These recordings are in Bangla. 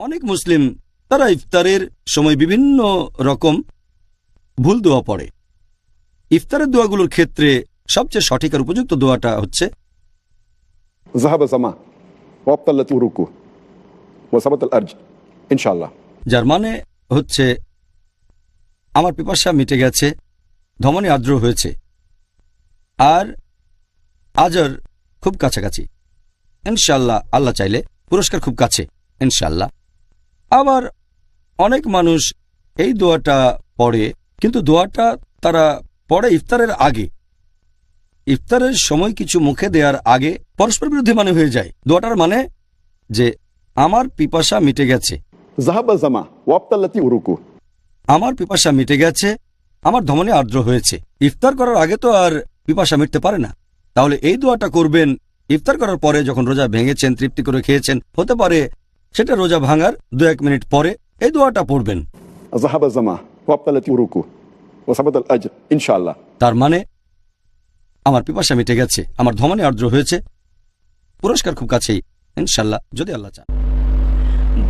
অনেক মুসলিম তারা ইফতারের সময় বিভিন্ন রকম ভুল দোয়া পড়ে। ইফতারের দোয়াগুলোর ক্ষেত্রে সবচেয়ে সঠিক আর উপযুক্ত দোয়াটা হচ্ছে ذهب الظمأ وابطلت العروق وثبت الأجر ইনশাআল্লাহ, যার মানে হচ্ছে আমার পিপাসা মিটে গেছে, ধমনী আর্দ্র হয়েছে, আর আজর খুব কাছাকাছি ইনশাআল্লাহ, আল্লাহ চাইলে পুরস্কার খুব কাছে ইনশাআল্লাহ। আবার অনেক মানুষ এই দোয়াটা পড়ে, কিন্তু দোয়াটা তারা পড়ে ইফতারের আগে। ইফতারের সময় কিছু মুখে দেওয়ার আগে পরস্পর বিরোধী মানে হয়ে যায়। দোয়াটার মানে যে আমার পিপাসা মিটে গেছে, ذهب الظمأ وابطلت العروق, আমার পিপাসা মিটে গেছে, আমার ধমনী আর্দ্র হয়েছে। ইফতার করার আগে তো আর পিপাসা মিটতে পারে না। তাহলে এই দোয়াটা করবেন ইফতার করার পরে, যখন রোজা ভেঙেছেন, তৃপ্তি করে খেয়েছেন, হতে পারে সেটা রোজা ভাঙার 2-1 মিনিট পরে এই দোয়াটা পড়বেন। ذهب الظمأ وابطلت العروق وثبت الأجر ইনশাআল্লাহ, তার মানে আমার পিপাসা মিটে গেছে, আমার ধমনী আর্দ্র হয়েছে, পুরস্কার খুব কাছেই ইনশাআল্লাহ, যদি আল্লাহ চান।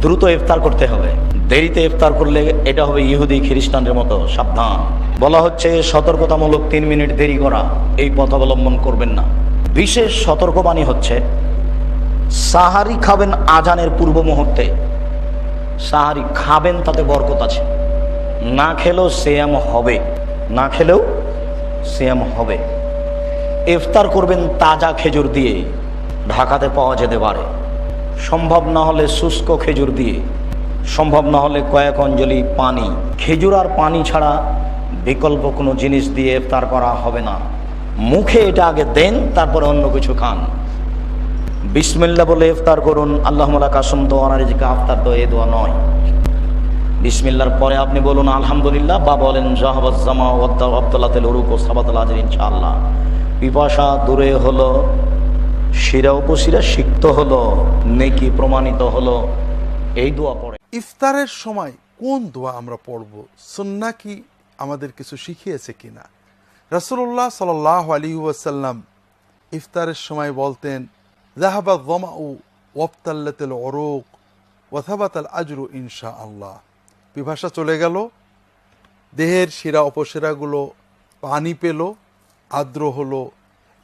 দ্রুত ইফতার করতে হবে। দেরিতে ইফতার করলে এটা হবে ইহুদি খ্রিস্টানদের মতো। সাবধান, বলা হচ্ছে সতর্কতামূলক 3 মিনিট দেরি করা, এই পথ অবলম্বন করবেন না। বিশেষ সতর্কবাণী হচ্ছে সাহারি খাবেন আজানের পূর্ব মুহূর্তে। সাহারি খাবেন, তাতে বরকত আছে। না খেলেও সিয়াম হবে, না খেলেও সিয়াম হবে। ইফতার করবেন তাজা খেজুর দিয়ে, ঢাকাতে পাওয়া যেতে পারে। সম্ভব না হলে শুষ্ক খেজুর দিয়ে, সম্ভব না হলে কয়েক অঞ্জলি পানি। খেজুর আর পানি ছাড়া বিকল্প কোনো জিনিস দিয়ে ইফতার করা হবে না। মুখে এটা আগে দেন, তারপরে অন্য কিছু খান। বিসমিল্লাহ বলে ইফতার করুন। আল্লাহুম্মা লাকা সুমতু ওয়া আলা রিজকিকা আফতারতু, এই দোয়া নয়। বিসমিল্লাহর পরে আপনি বলুন আলহামদুলিল্লাহ, বা বলেন যাহাবাজ জামা ওয়াবতালাতিল উরুক ওয়া সাবাতাল আজর ইনশাআল্লাহ। পিপাসা দূরে হলো, শিরা উপশিরা সিক্ত হলো, নেকি প্রমাণিত হলো। এই দোয়া পড়ে। ইফতারের সময় কোন দোয়া আমরা পড়ব, সুন্নাহ কি আমাদের কিছু শিখিয়েছে কিনা? রাসূলুল্লাহ সাল্লাল্লাহু আলাইহি ওয়াসাল্লাম ইফতারের সময় বলতেন যাহাবা যামাউ ওয়াবতাল্লাতিল উরুক ওয়া সাবাতাল আজরু ইনশাআল্লাহ। পিপাসা চলে গেল, দেহের শিরা উপশিরাগুলো পানি পেল, আর্দ্র হলো,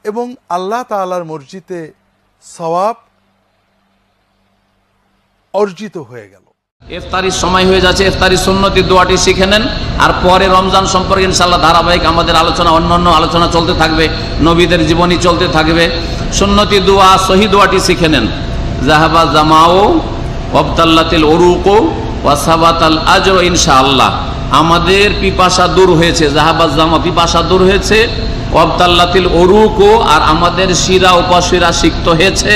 এবং আল্লাহ তাআলার মসজিদে সওয়াব অর্জিত হয়ে গেল। ইফতারির সময় হয়ে যাচ্ছে, ইফতারি সুন্নতি দোয়াটি শিখে নেন। আর পরে রমজান সম্পর্কে ইনশাআল্লাহ ধারাবাহিক আমাদের আলোচনা, অন্যান্য আলোচনা চলতে থাকবে, নবীদের জীবনী চলতে থাকবে। সুন্নতি দোয়া সহি দোয়াটি শিখে নেন। যাহাবা জামাও ওয়াবতাল্লাতিল উরুক ওয়া সাবাতাল আজর ইনশাআল্লাহ। আমাদের পিপাসা দূর হয়েছে, যাহাবা জামা পিপাসা দূর হয়েছে, ওয়াবতাল্লাতিল উরুক, আর আমাদের শিরা উপশিরা সিক্ত হয়েছে,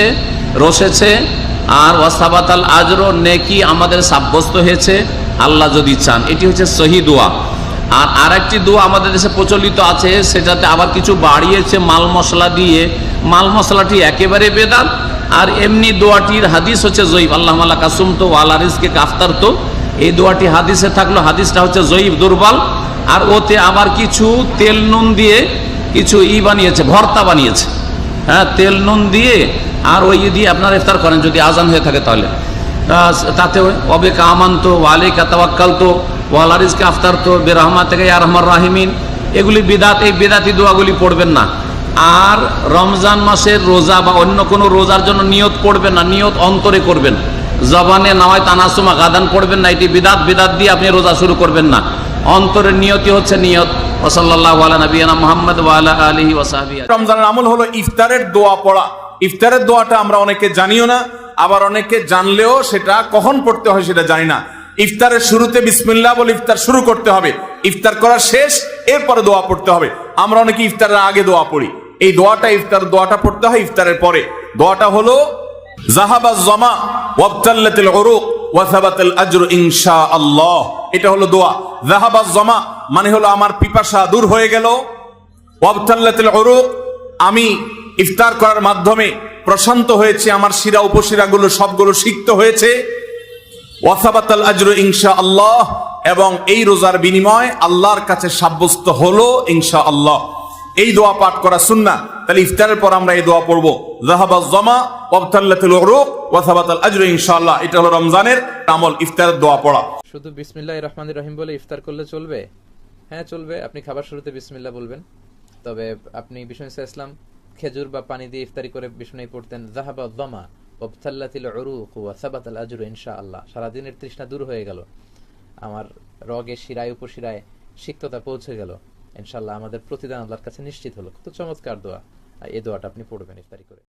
রসেছে, আর ওয়াসাবাতাল আজর, নেকি আমাদের সাব্যস্ত হয়েছে আল্লাহ যদি চান। এটি হচ্ছে সহি দোয়া। আর আরেকটি দোয়া আমাদের দেশে প্রচলিত আছে, সেটাতে আবার কিছু বাড়িয়েছে মাল মশলা দিয়ে। মাল মশলাটি একেবারে বেদাত, আর এমনি দোয়াটির হাদিস হচ্ছে জয়ীফ। আল্লাহুম্মা লাকা সুমতু ওয়া আলা রিজকিকা আফতারতু, এই দোয়াটি হাদিসে থাকলো, হাদিসটা হচ্ছে জয়ীফ, দুর্বল। আর ওতে আবার কিছু তেল নুন দিয়ে কিছু বানিয়েছে, ভর্তা বানিয়েছে। হ্যাঁ, তেল নুন দিয়ে আর ওই দিয়ে আপনারা ইফতার করেন যদি আজান হয়ে থাকে, তাহলে তাতে অবে কামান্ত ওয়ালাইকা তাওয়াক্কালতু ওয়ালা রিজকি আফতারতু বিরহমাতিকা ইয়া আরহামার রাহিমিন, এগুলি বিদাত। এই বিদাতি দোয়াগুলি পড়বেন না। আর রমজান মাসের রোজা বা অন্য কোনো রোজার জন্য নিয়ত পড়বেন না, নিয়ত অন্তরে করবেন। জবানে নাওয়াই তানাসুমা গাদান পড়বেন না, এটি বিদাত। বিদাত দিয়ে আপনি রোজা শুরু করবেন না। অন্তরের নিয়তি হচ্ছে নিয়ত। ওয়া সাল্লাল্লাহু আলা নবিয়িনা মুহাম্মদ ওয়া আলা আলিহি ওয়া সাহবিহি। রমজানের আমল হলো ইফতারের দোয়া পড়া। ইফতারের দোয়াটা আমরা অনেকে জানিও না, আবার অনেকে জানলেও সেটা কখন পড়তে হয় সেটা জানি না। ইফতারের শুরুতে বিসমিল্লাহ বলে ইফতার শুরু করতে হবে, ইফতার করা শেষ, এরপরে দোয়া পড়তে হবে। আমরা অনেকে ইফতারের আগে দোয়া পড়ি, এই দোয়াটা ইফতার দোয়াটা পড়তে হয় ইফতারের পরে। দোয়াটা হলো যাহাবা জামা ওয়াবতাল্লাতিল উরুক ওয়া সাবাতাল আজরু ইনশাআল্লাহ। এটা হলো দোয়া। যাহাবা জামা মানে হলো আমার পিপাসা দূর হয়ে গেল, ওয়াবতাল্লাতিল উরুক আমি ইফতার করার মাধ্যমে প্রশান্ত হয়েছে, আমার শিরা উপশিরাগুলো সবগুলো সিক্ত হয়েছে, ওয়া সাবাতাল আজরু ইনশাআল্লাহ, এবং এই রোজার বিনিময় আল্লাহর কাছে সাব্যস্ত হলো ইনশাআল্লাহ। এই দোয়া পাঠ করা সুন্নাহ। তাহলে ইফতারের পর আমরা এই দোয়া পড়বো, যাহাবাজ জামা ওয়াবতাল্লাতুল উরুক ওয়া সাবাতাল আজরু ইনশাআল্লাহ। এটা হলো রমজানের আমল, ইফতারের দোয়া পড়া। শুধু বিসমিল্লাহির রহমানির রহিম বলে ইফতার করলে চলবে? হ্যাঁ চলবে, আপনি খাবার শুরুতে বিসমিল্লাহ বলবেন। তবে আপনি বিষ্ণু ইসলাম খেজুর বা পানি দিয়ে ইফতারি করে বিষ্ণু পড়তেন যাহাবা যামা ওয়াবতাল্লাতুল উরুক ওয়া সাবাতাল আজরু ইনশাআল্লাহ। সারাদিনের তৃষ্ণা দূর হয়ে গেল, আমার রগে শিরায় উপশিরায় সিক্ততা পৌঁছে গেল, ইনশাআল্লাহ আমাদের প্রতিদান আল্লাহর কাছে নিশ্চিত হলো। কত চমৎকার দোয়া, এই দোয়াটা আপনি পড়বেন ইফতারি করে।